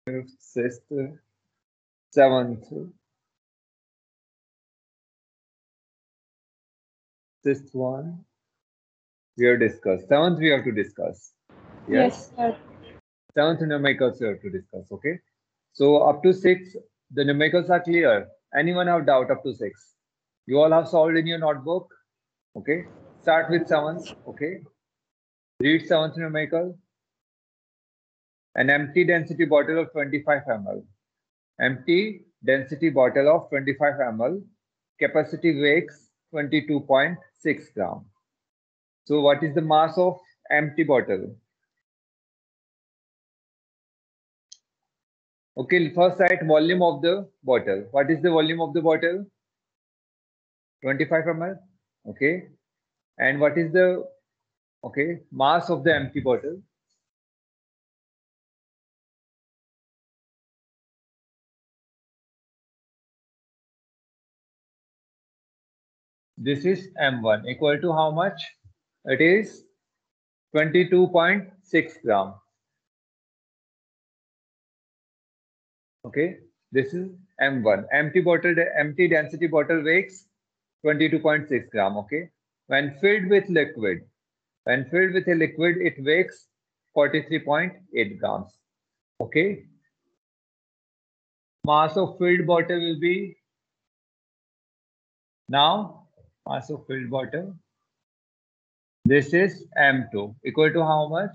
sixth, seventh, sixth one we have discussed. Seventh we have to discuss. Yes, Yes. sir. Seventh numericals we have to discuss. Okay. So up to six, the numericals are clear. Anyone have doubt up to six? You all have solved in your notebook. Okay. Start with seventh. Okay. Read seventh numerical. An empty density bottle of 25 ml. Empty density bottle of 25 ml. Capacity weighs 22.6 gram. So what is the mass of empty bottle? Okay, first write volume of the bottle. What is the volume of the bottle? 25 ml. Okay. And what is the mass of the empty bottle? This is M1 equal to how much? It is 22.6 gram. Okay, this is M1. Empty density bottle weighs 22.6 gram. Okay, when filled with liquid, it weighs 43.8 grams. Okay, mass of filled bottle will be now mass of filled bottle. This is M2 equal to how much?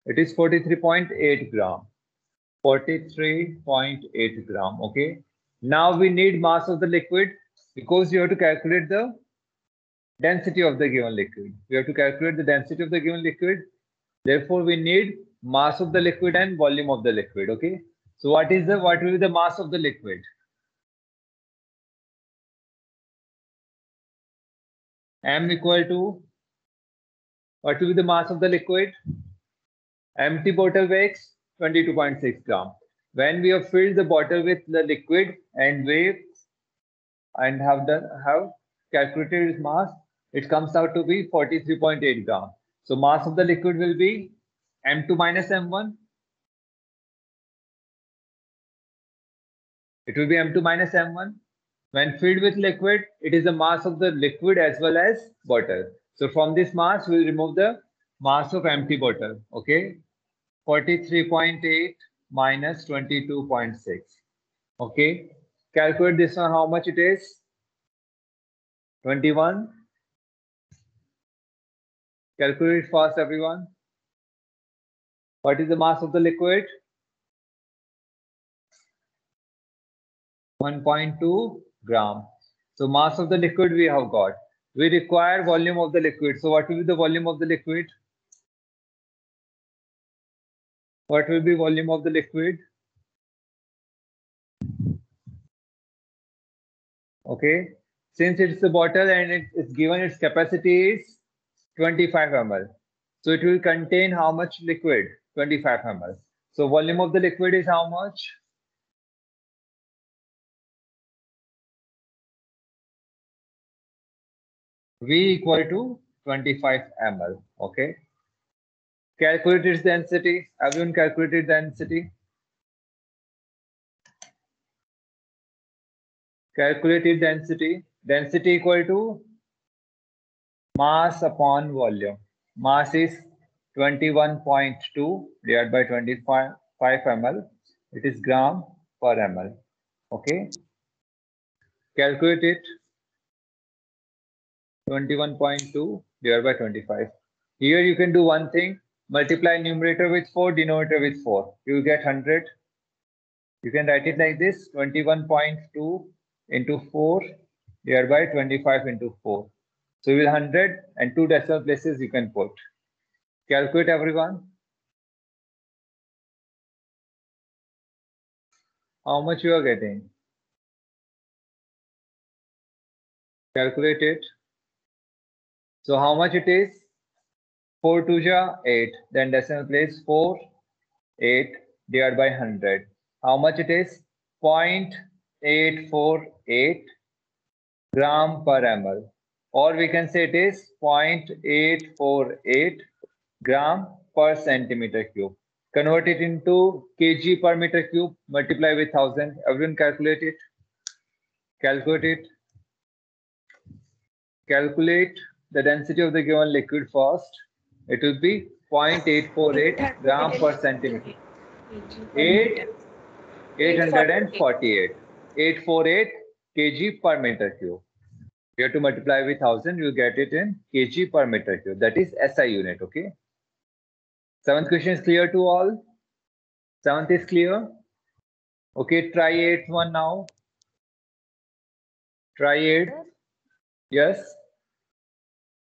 It is 43.8 gram. 43.8 gram. Okay. Now we need mass of the liquid because you have to calculate the density of the given liquid. We have to calculate the density of the given liquid. Therefore, we need mass of the liquid and volume of the liquid. Okay. So what will be the mass of the liquid? M equal to what will be the mass of the liquid? Empty bottle weighs 22.6 gram. When we have filled the bottle with the liquid and have calculated its mass, it comes out to be 43.8 gram. So mass of the liquid will be M2 minus M1. It will be M2 minus M1. When filled with liquid, it is the mass of the liquid as well as bottle. So from this mass, we will remove the mass of empty bottle. Okay. 43.8 minus 22.6. Okay. Calculate this one, how much it is? 21. Calculate fast, everyone. What is the mass of the liquid? 1.2 gram. So mass of the liquid we have got. We require volume of the liquid. So what will be the volume of the liquid? What will be volume of the liquid? Okay. Since it's the bottle and it's given its capacity is 25 ml. So it will contain how much liquid? 25 ml. So volume of the liquid is how much? V equal to 25 ml. Okay. Calculate its density. Everyone calculated density. Calculated density. Density equal to mass upon volume. Mass is 21.2 divided by 25 ml. It is gram per ml. Okay. Calculate it. 21.2 divided by 25. Here you can do one thing. Multiply numerator with 4, denominator with 4. You will get 100. You can write it like this. 21.2 into 4 divided by 25 into 4. So you will 100 and 2 decimal places you can put. Calculate, everyone. How much you are getting? Calculate it. So how much it is? 4 2 ja 8. Then decimal place 4, 8 divided by 100. How much it is? 0.848 gram per ml. Or we can say it is 0.848 gram per centimeter cube. Convert it into kg per meter cube, multiply with 1000. Everyone calculate it. Calculate it. Calculate the density of the given liquid first. It will be 0.848 gram per centimeter. 848. 848 kg per meter cube. You have to multiply with 1000, you get it in kg per meter cube. That is SI unit, okay? Seventh question is clear to all? Seventh is clear? Okay, try eighth one now. Try eighth. Yes?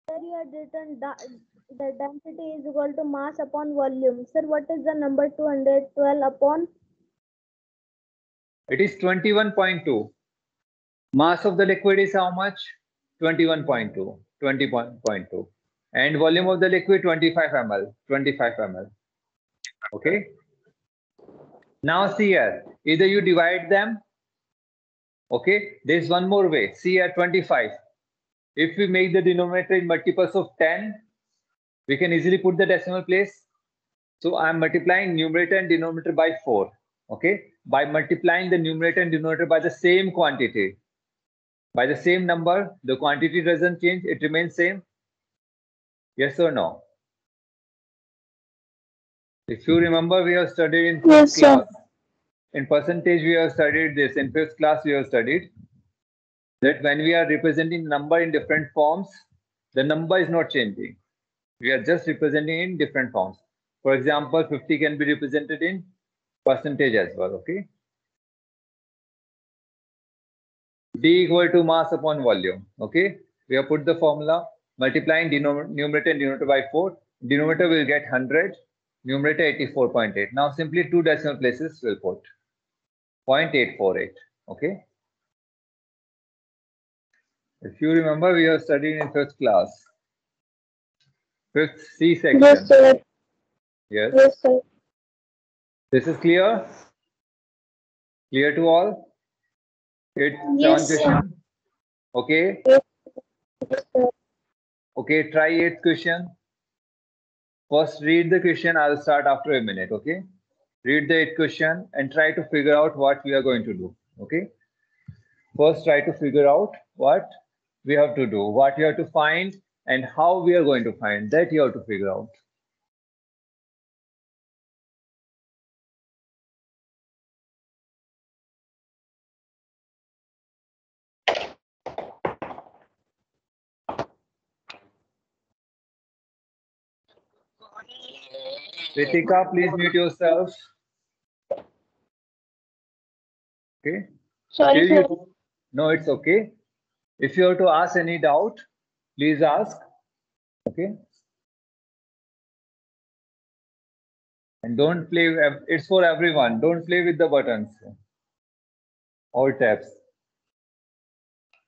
Sir, you had written the density is equal to mass upon volume. Sir, what is the number 212 upon? It is 21.2. Mass of the liquid is how much? 21.2. 20.2. And volume of the liquid 25 ml. 25 ml. Okay? Now see here. Either you divide them. Okay? There's one more way. See here 25. If we make the denominator in multiples of 10, we can easily put the decimal place. So I'm multiplying numerator and denominator by 4. Okay? By multiplying the numerator and denominator by the same quantity, by the same number, the quantity doesn't change, it remains same. Yes or no? If you remember, we have studied in first class. In percentage, we have studied this. In fifth class, we have studied that when we are representing number in different forms, the number is not changing. We are just representing in different forms. For example, 50 can be represented in percentage as well, okay? D equal to mass upon volume, okay? We have put the formula, multiplying numerator and denominator by 4. Denominator will get 100, numerator 84.8. Now simply two decimal places will put 0.848, okay? If you remember, we have studied in fifth class. Fifth C section. Yes, sir. Yes. Yes, sir. This is clear? Clear to all? Yes, Seventh question. Okay. Yes, sir. Okay, try eighth question. First read the question. I'll start after a minute, okay? Read the eighth question and try to figure out what we are going to do, okay? First try to figure out what we have to do, what you have to find, and how we are going to find. That you have to figure out. Ritika, please mute yourself. Okay. Sorry, sir. No, it's okay. If you have to ask any doubt, please ask. Okay. And don't play, it's for everyone. Don't play with the buttons or tabs.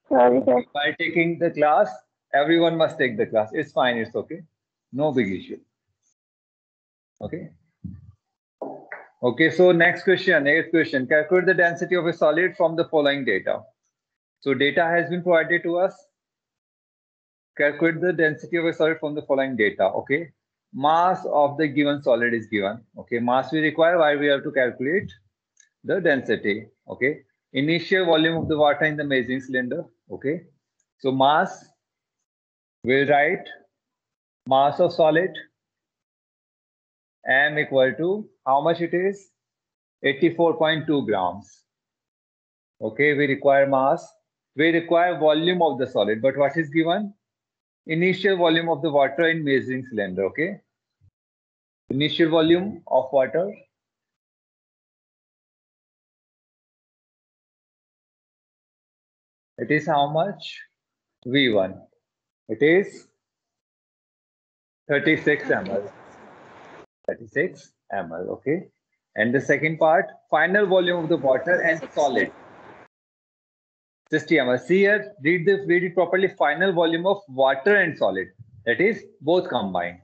Sorry, sir. By taking the class, everyone must take the class. It's fine, it's okay. No big issue. Okay. Okay, so next question, eighth question. Calculate the density of a solid from the following data. So data has been provided to us. Calculate the density of a solid from the following data. Okay. Mass of the given solid is given. Okay. Mass we require, why we have to calculate the density. Okay. Initial volume of the water in the measuring cylinder. Okay. So mass, we'll write mass of solid M equal to how much it is? 84.2 grams. Okay, we require mass. We require volume of the solid, but what is given? Initial volume of the water in measuring cylinder. Okay. Initial volume of water. It is how much? V1. It is 36 ml. 36 ml. Okay. And the second part, final volume of the water and solid. 60 ml. See here, read it properly. Final volume of water and solid. That is both combined.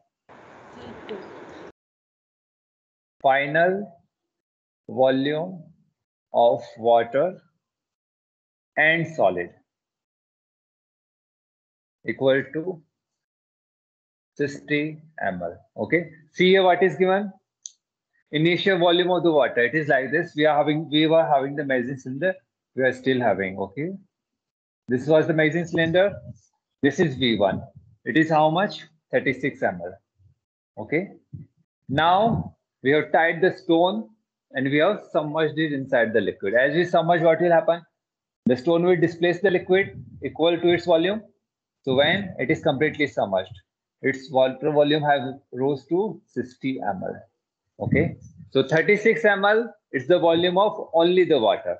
Final volume of water and solid equal to 60 ml. Okay. See here what is given. initial volume of the water. It is like this. We were having the measuring cylinder. We are still having. Okay. This was the measuring cylinder. This is V1. It is how much? 36 ml. Okay. Now we have tied the stone and we have submerged it inside the liquid. As we submerge, what will happen? The stone will displace the liquid equal to its volume. So when it is completely submerged, its water volume has rose to 60 ml. Okay. So 36 ml is the volume of only the water.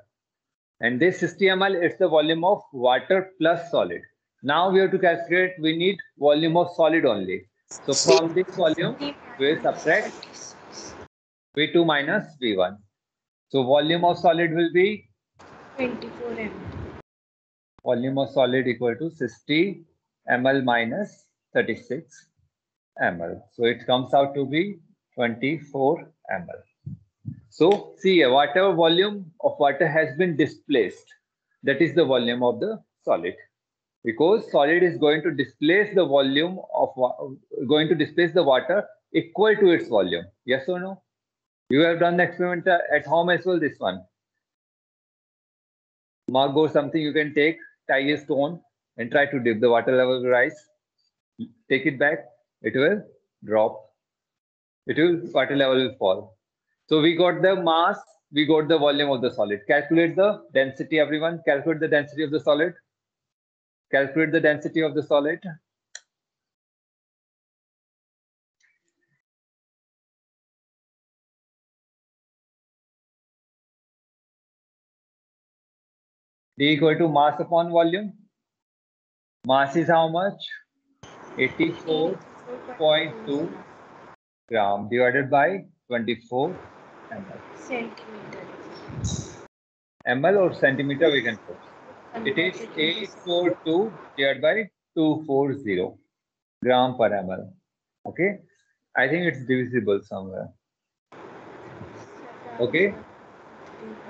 And this 60 ml is the volume of water plus solid. Now we have to calculate, we need volume of solid only. So from this volume, we will subtract V2 minus V1. So volume of solid will be 24 ml. Volume of solid equal to 60 ml minus 36 ml. So it comes out to be 24 ml. So see, whatever volume of water has been displaced, that is the volume of the solid. Because solid is going to displace the volume of the water equal to its volume. Yes or no? You have done the experiment at home as well. This one. Mug or something you can take, tie a stone and try to dip. The water level will rise. Take it back. It will drop. Water level will fall. So we got the mass, we got the volume of the solid. Calculate the density, everyone. Calculate the density of the solid. Calculate the density of the solid. D equal to mass upon volume. Mass is how much? 84.2 gram divided by 24 ml. Centimeter. Ml or centimeter we can put. It is 842 divided by 240 gram per ml. Okay. I think it's divisible somewhere. Okay.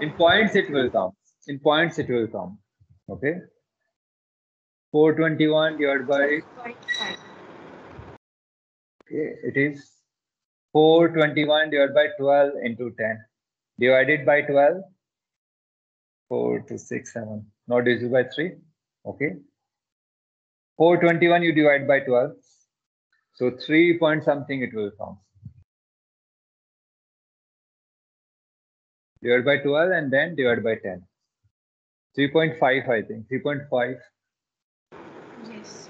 In points it will come. In points it will come. Okay. 421 divided by. 0.5. Okay. It is 421 divided by 12 into 10. Divided by 12. 4 to 6, 7. Not divisible by 3. Okay. 421 you divide by 12. So 3 point something it will come. Divide by 12 and then divide by 10. 3.5 I think. 3.5. Yes.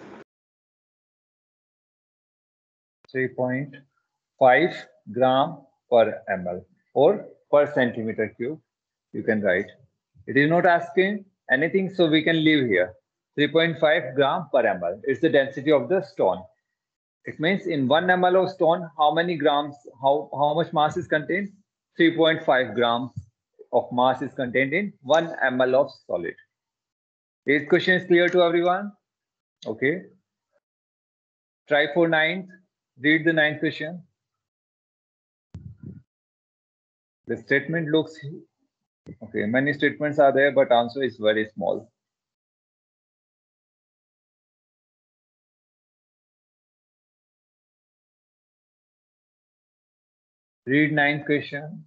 3.5 gram per ml or per centimeter cube. You can write. It is not asking anything, so we can leave here. 3.5 gram per ml. It's the density of the stone. It means in 1 ml of stone, how many grams, how much mass is contained? 3.5 grams of mass is contained in 1 ml of solid. This question is clear to everyone? Okay. Try for 9th. Read the 9th question. The statement looks, okay, many statements are there, but answer is very small. Read 9th question.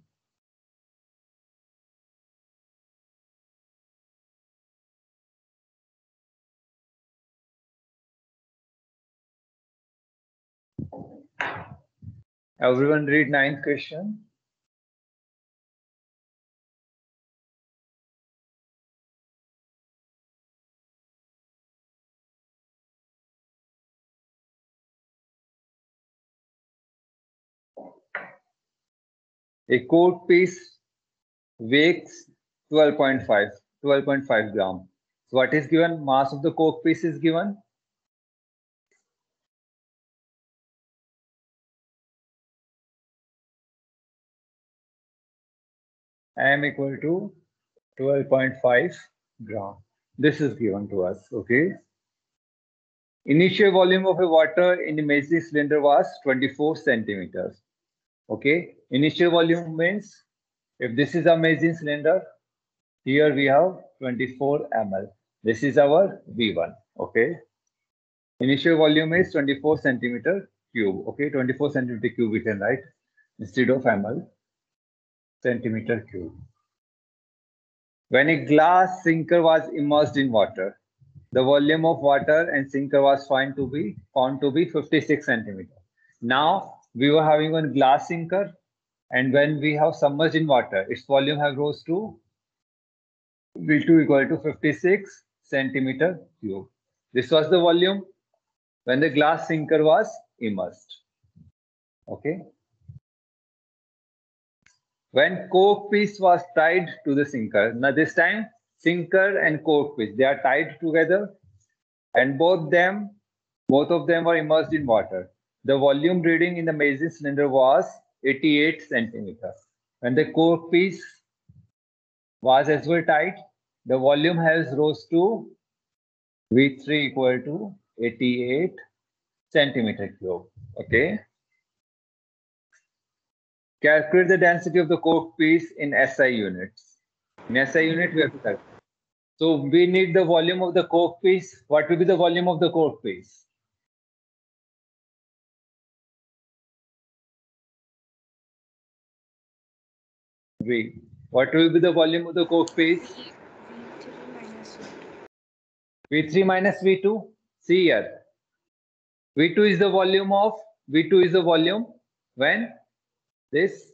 Everyone read 9th question. A coat piece weighs 12.5 gram. So what is given? Mass of the coke piece is given. M equal to 12.5 gram. This is given to us, okay? Initial volume of a water in the measuring cylinder was 24 centimeters. Okay, initial volume means if this is a measuring cylinder, here we have 24 ml. This is our V1. Okay, initial volume is 24 centimeter cube. Okay, 24 centimeter cube we can write instead of ml. centimeter cube. When a glass sinker was immersed in water, the volume of water and sinker was found to be 56 centimeter. Now we were having one glass sinker, and when we have submerged in water, its volume has rose to V2 equal to 56 centimeter cube. This was the volume when the glass sinker was immersed. Okay. When cork piece was tied to the sinker, now this time sinker and cork piece, they are tied together, and both of them were immersed in water. The volume reading in the measuring cylinder was 88 centimeter. When the cork piece was as well tied, the volume has rose to V3 equal to 88 centimeter cube. Okay. Calculate the density of the cork piece in SI units. In SI unit, we have to calculate. So we need the volume of the cork piece. What will be the volume of the cork piece? V. What will be the volume of the cork piece? V3 minus V2. V3 minus V2. See here. V2 is the volume when this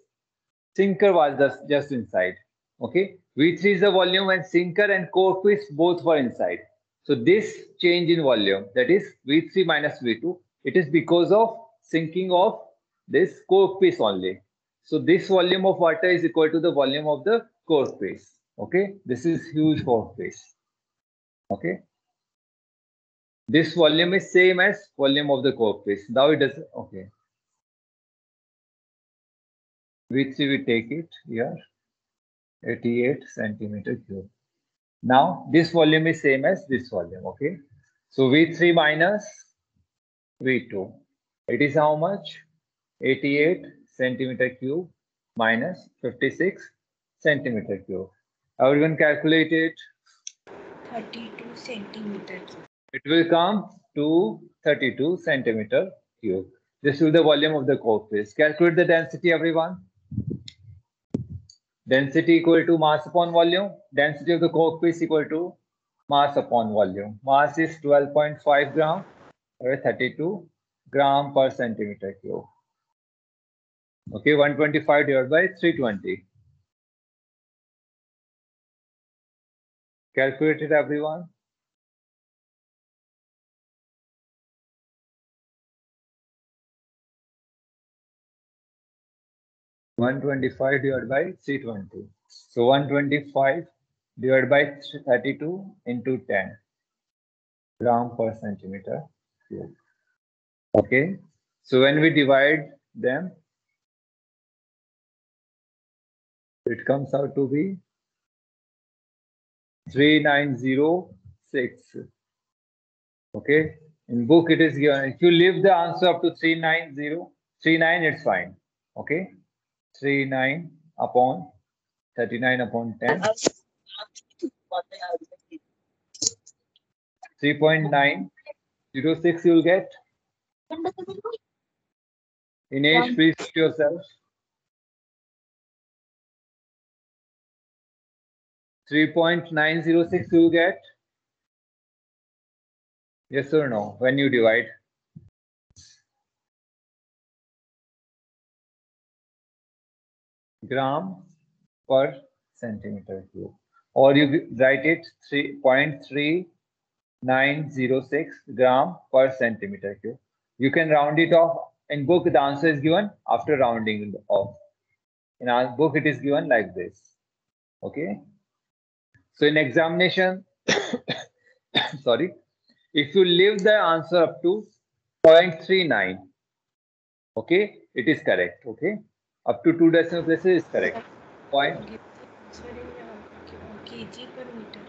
sinker was just inside. Okay. V3 is the volume when sinker and cork piece both were inside. So this change in volume, that is V3 minus V2, it is because of sinking of this cork piece only. So this volume of water is equal to the volume of the cork piece. Okay. This is huge cork piece. Okay. This volume is same as volume of the cork piece. Now it does. Okay. V3 we take it here. 88 centimeter cube. Now this volume is same as this volume. Okay. So V3 minus V2. It is how much? 88 centimeter cube minus 56 centimeter cube. Everyone calculate it. 32 centimeter. It will come to 32 centimeter cube. This will be the volume of the cork piece. Calculate the density, everyone. Density equal to mass upon volume. Density of the cork piece equal to mass upon volume. Mass is 12.5 gram or 32 gram per centimeter cube. Okay, 125 divided by 320. Calculate it, everyone. (125) divided by 320. So 125 divided by 32 into 10 gram per centimeter cube. Okay. So when we divide them, it comes out to be 3906. Okay. In book it is given. If you leave the answer up to 39, it's fine. Okay. 39 upon 39 upon 10. 3.906 you'll get. In age, please put yourself. 3.906 you'll get. Yes or no? When you divide. Gram per centimeter cube. Or you write it 3.3906 gram per centimeter cube. You can round it off. In book, the answer is given after rounding off. In our book, it is given like this. Okay. So in examination, sorry, if you leave the answer up to 0.39, okay, it is correct. Okay. Up to 2 decimal places is correct. Point. Give the answer in kg per meter.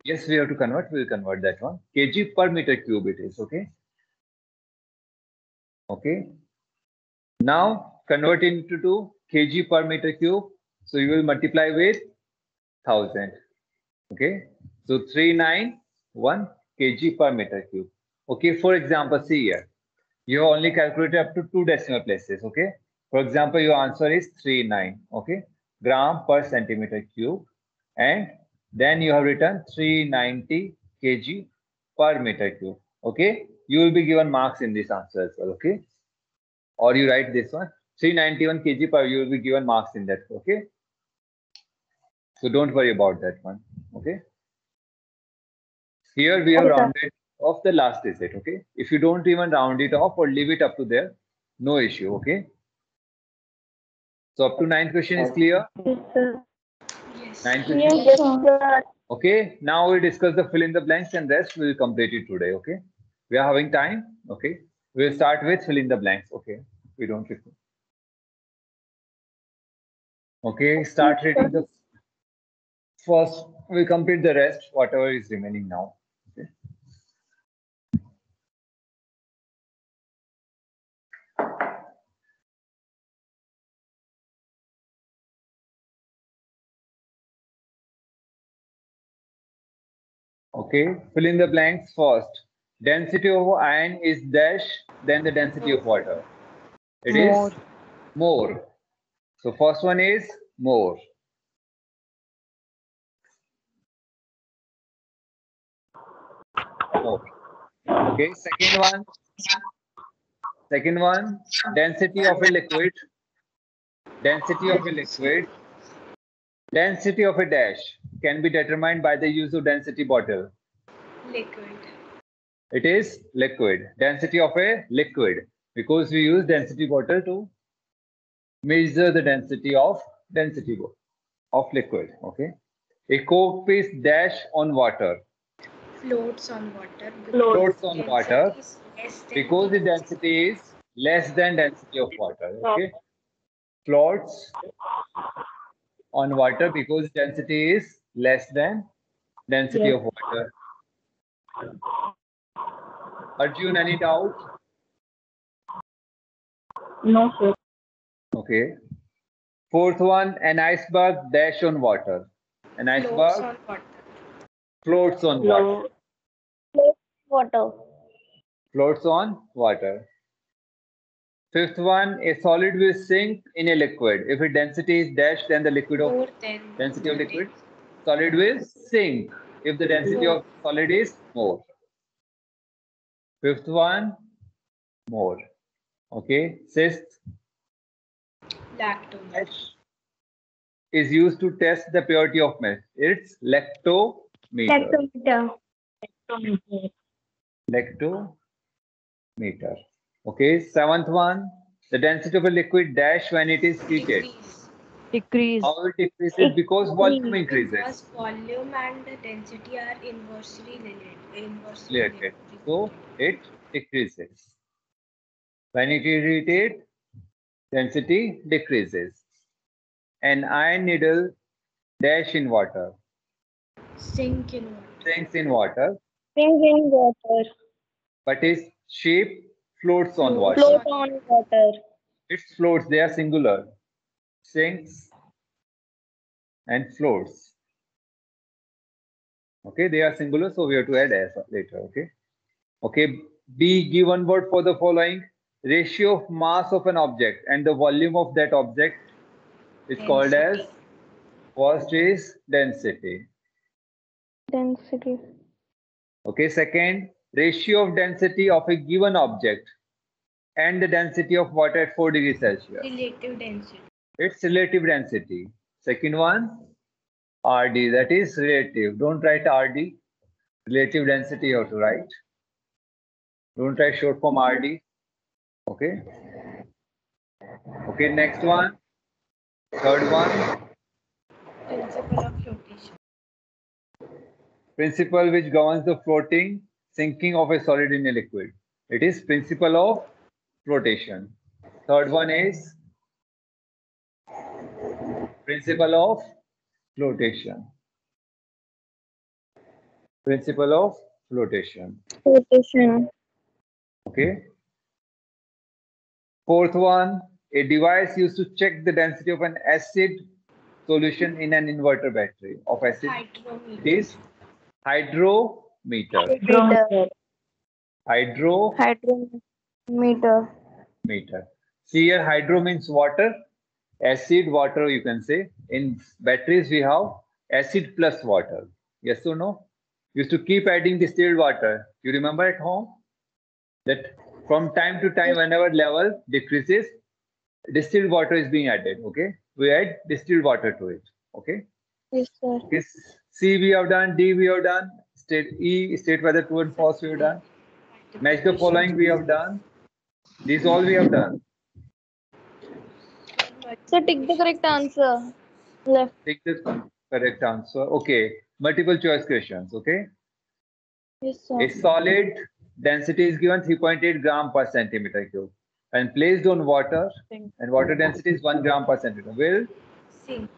Yes, we have to convert. We will convert that one. Kg per meter cube it is. Okay. Okay. Now convert into kg per meter cube. So you will multiply with 1000. Okay. So 391 kg per meter cube. Okay. For example, see here. You have only calculated up to 2 decimal places. Okay. For example, your answer is 39, okay, gram per centimeter cube, and then you have written 390 kg per meter cube, okay. You will be given marks in this answer as well, okay. Or you write this one, 391 kg per, you will be given marks in that, okay. So don't worry about that one, okay. Here we have Okay, sir. rounded off the last digit, okay. If you don't even round it off or leave it up to there, no issue, okay. So up to 9th question is clear. Yes, sir. Yes. 9th question. Yes, sir. Okay, now we discuss the fill in the blanks and rest we will complete it today. Okay, we are having time. Okay, we'll start with fill in the blanks. Okay, we don't record. Okay, start reading the first. We'll complete the rest, whatever is remaining now. Okay. Okay, fill in the blanks first. Density of iron is dash, then the density of water. It is more. So first one is more. More. Okay, second one, density of a liquid. Density of a liquid. Density of a dash can be determined by the use of density bottle. Liquid. It is liquid. Density of a liquid, because we use density bottle to measure the density of liquid. Okay. A coke is dash on water. Floats on water. Floats on water Density is less than because the density is less than density of water. Okay. Floats on water because density is less than density of water. Arjun, any doubt? No, sir. Okay. Fourth one, an iceberg dash on water. An floats iceberg on water. floats on water. Water. Floats on water. Fifth one, a solid will sink in a liquid. If its density is dash, then the liquid of More than density of liquid, solid will sink if the density of solid is more. Fifth one, more. Okay. Sixth, lactometer. is used to test the purity of milk. It's lactometer. Lactometer. Okay. Seventh one, the density of a liquid dash when it is heated. Decrease. How it decreases? Because volume increases. Because volume and density are inversely Related. So it decreases. When it is heated, density decreases. An iron needle dash in water. Sink in water. Sinks in water, Sink in water. but its shape floats on water. Float on water. Its floats, they are singular. Sinks and floats. Okay, they are singular, so we have to add s later. Okay. Okay. B, give one word for the following. Ratio of mass of an object and the volume of that object is called as, first is density. Density. Okay. Second, ratio of density of a given object and the density of water at 4 degrees Celsius. Relative density. It's relative density. Second one, RD, that is relative. Don't write RD. Relative density you have to write. Don't write short form RD. Okay. Okay, next one. Third one, Principle of flotation. principle which governs the floating, sinking of a solid in a liquid. It is principle of flotation. Third one is principle of flotation. Principle of flotation. Flotation. Okay. Fourth one, a device used to check the density of an acid solution in an inverter battery of acid. Hydrometer. It is hydrometer. Hydrometer. Hydrometer. Hydrometer. See here, hydro means water, acid, water you can say. In batteries we have acid plus water. Yes or no? Used to keep adding distilled water. You remember at home that from time to time, whenever level decreases, distilled water is being added. Okay, we add distilled water to it. Okay. Yes, sir. Yes. C we have done, D we have done, state E, state whether true and false we have done. Match the following we have done. These all we have done. So take the correct answer. Left. Take the correct answer. Okay. Multiple choice questions. Okay. Yes, sir. A solid density is given 3.8 gram per centimeter cube and placed on water, and water density is 1 gram per centimeter. Will Sink.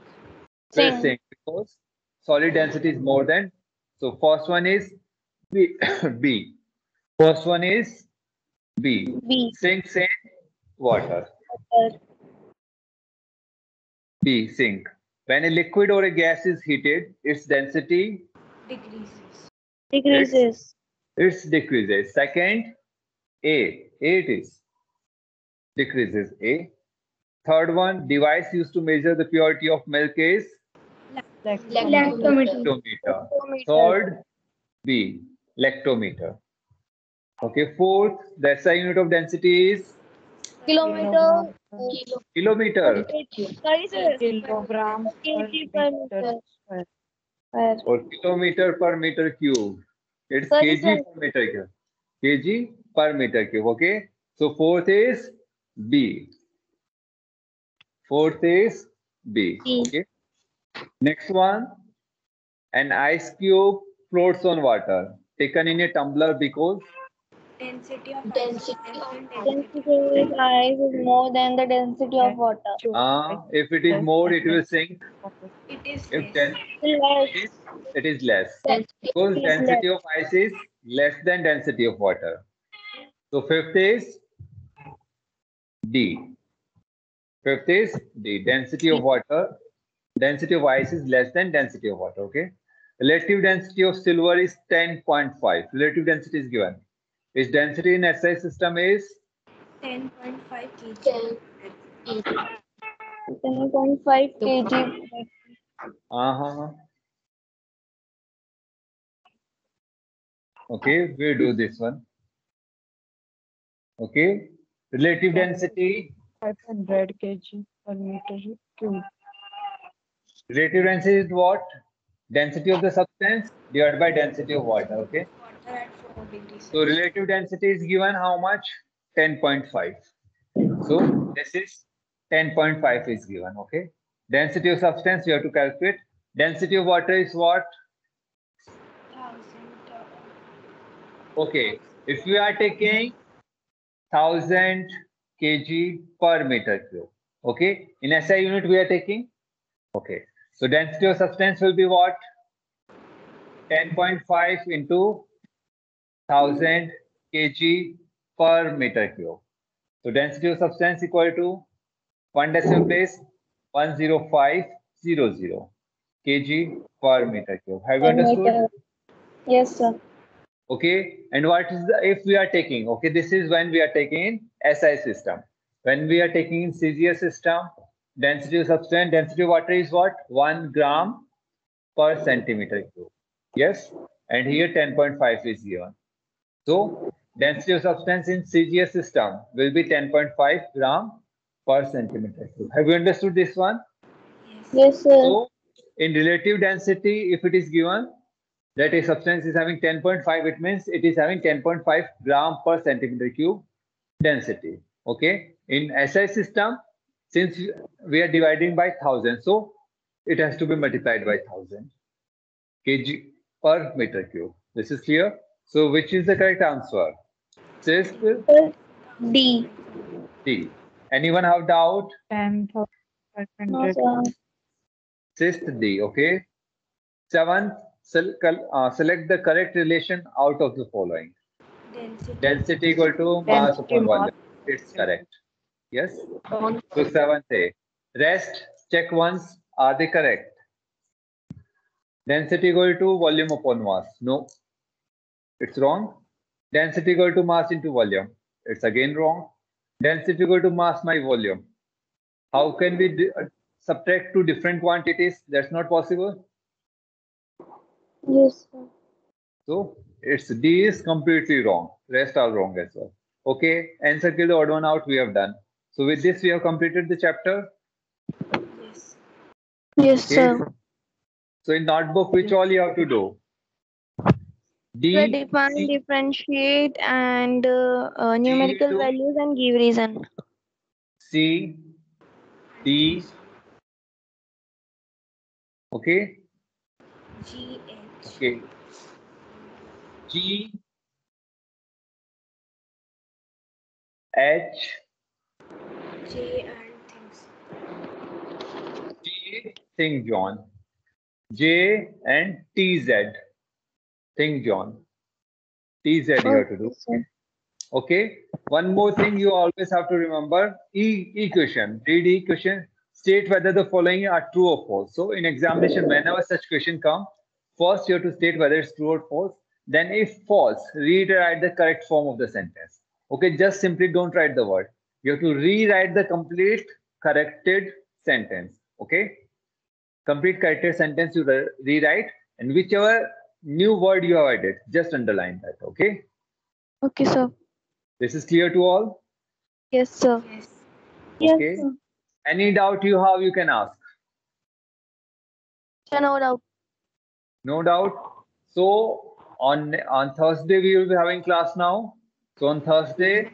sink because solid density is more than. So first one is B. B. First one is B. B. Sinks in water. B. Sink. When a liquid or a gas is heated, its density Decreases. Decreases. it decreases. Second, A. It is decreases. A. Third one, device used to measure the purity of milk is Lactometer. lactometer. Third, B. Lactometer. Okay. Fourth, the SI unit of density is Kilometer. kilometer Sorry, sir. Kilogram kg per meter. square. or kilometer per meter cube. It's Sorry, kg sir. per meter cube. Kg per meter cube. Okay. So fourth is B. Fourth is B. B. Okay. Next one, an ice cube floats on water, taken in a tumbler because Density of ice is less than Density of ice is more than the density of water. if it is more, it will sink. it is If less. Less. it is less. Density Because is density of ice is less than density of water. So fifth is D. Fifth is D. Density of water, density of ice is less than density of water. Okay. Relative density of silver is 10.5. Relative density is given. Its density in SI system is 10.5 kg. 10.5 kg. Okay, we'll do this one. Okay. Relative density. 500 kg per meter cube. Relative density is what? Density of the substance divided by density of water. Okay. Water at 4 degrees. So relative density is given how much? 10.5. So this is 10.5 is given. Okay. Density of substance you have to calculate. Density of water is what? 1000. Okay. If we are taking 1000 kg per meter cube. Okay. In SI unit we are taking. Okay. So density of substance will be what? 10.5 into 1000 kg per meter cube. So density of substance equal to 1 decimal place 10500 kg per meter cube. Have you understood? Yes, sir. Okay. And what is the if we are taking? Okay, this is when we are taking in SI system. When we are taking in CGS system, density of substance, density of water is what? 1 gram per centimeter cube. Yes. And here 10.5 is given. So density of substance in CGS system will be 10.5 gram per centimeter cube. Have you understood this one? Yes, sir. So in relative density, if it is given that a substance is having 10.5, it means it is having 10.5 gram per centimeter cube density. Okay. In SI system, since we are dividing by 1000, so it has to be multiplied by 1000 kg per meter cube. This is clear. So which is the correct answer? Sixth, D. D. Anyone have doubt? 10,500. No, sir. Sixth, D. Okay. Seventh, select the correct relation out of the following. Density equal to mass upon volume. It's correct. Yes. So seventh A. Rest, check once. Are they correct? Density equal to volume upon mass. No. It's wrong. Density equal to mass into volume. It's again wrong. Density equal to mass my volume. How can we subtract two different quantities? That's not possible. Yes, sir. So it's D is completely wrong. Rest are wrong as well. Okay, answer kill the odd one out. We have done. So with this, we have completed the chapter. Yes. Yes, Okay. sir. So in notebook, which all you have to do? Sir, D, define, C, differentiate, and numerical do. values and give reason. C, D. Okay. GH. Okay. G, H, J and things. T, think John. J and TZ. Think John. TZ you have to do. sir. Okay. One more thing you always have to remember. Equation. Read equation. State whether the following are true or false. So in examination, whenever such question come, first you have to state whether it's true or false. Then if false, rewrite the correct form of the sentence. Okay, just simply don't write the word. You have to rewrite the complete corrected sentence. Okay. Complete corrected sentence you rewrite, and whichever new word you have added, just underline that. Okay. Okay, sir. This is clear to all? Yes, sir. Yes. Okay. Yes, sir. Any doubt you have, you can ask. Sir, no doubt. No doubt. So on Thursday we will be having class now. So on Thursday,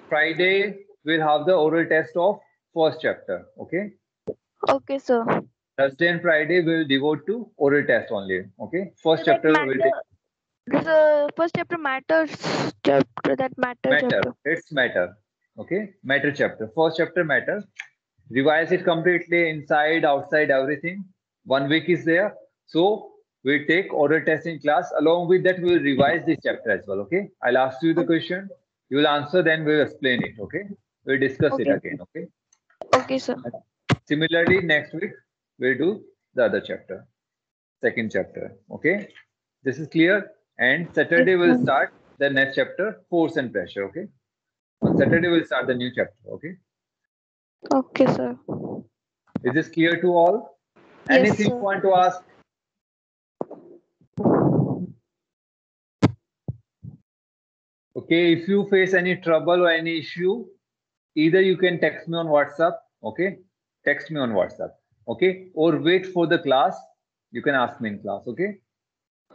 Friday we'll have the oral test of first chapter. Okay. Okay, sir. Thursday and Friday we'll devote to oral test only. Okay. First That chapter will take the first chapter matters. Chapter that matter. matter. Chapter. It's matter. Okay. Matter chapter. First chapter matter. Revise it completely inside, outside, everything. 1 week is there. So we'll take oral test in class. Along with that, we'll revise this chapter as well. Okay. I'll ask you the question. You will answer, then we'll explain it. Okay. We'll discuss it Okay. again. Okay. Okay, sir. Similarly, next week, we'll do the other chapter, second chapter. Okay. This is clear. And Saturday, we'll start the next chapter, force and pressure. Okay. On Saturday, we'll start the new chapter. Okay. Okay, sir. Is this clear to all? Yes, Anything sir. you want to ask? Okay, if you face any trouble or any issue, either you can text me on WhatsApp. Okay, text me on WhatsApp. Okay, or wait for the class. You can ask me in class. Okay,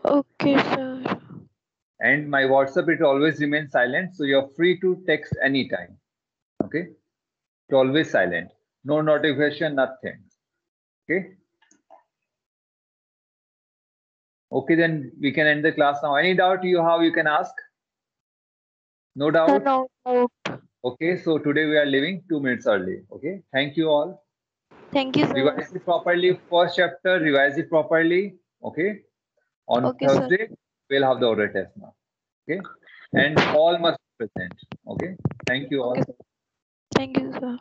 Okay, sir. and my WhatsApp, it always remains silent, so you're free to text anytime. Okay, it's always silent, no notification, nothing. Okay. Okay, then we can end the class now. Any doubt you have, you can ask. No doubt. No doubt. Okay, so today we are leaving 2 minutes early. Okay, thank you all. Thank you, sir. Revise it properly. First chapter, revise it properly. Okay. On Okay, sir. Thursday, we'll have the oral test now. Okay. And all must be present. Okay. Thank you all. Okay, sir. Thank you, sir.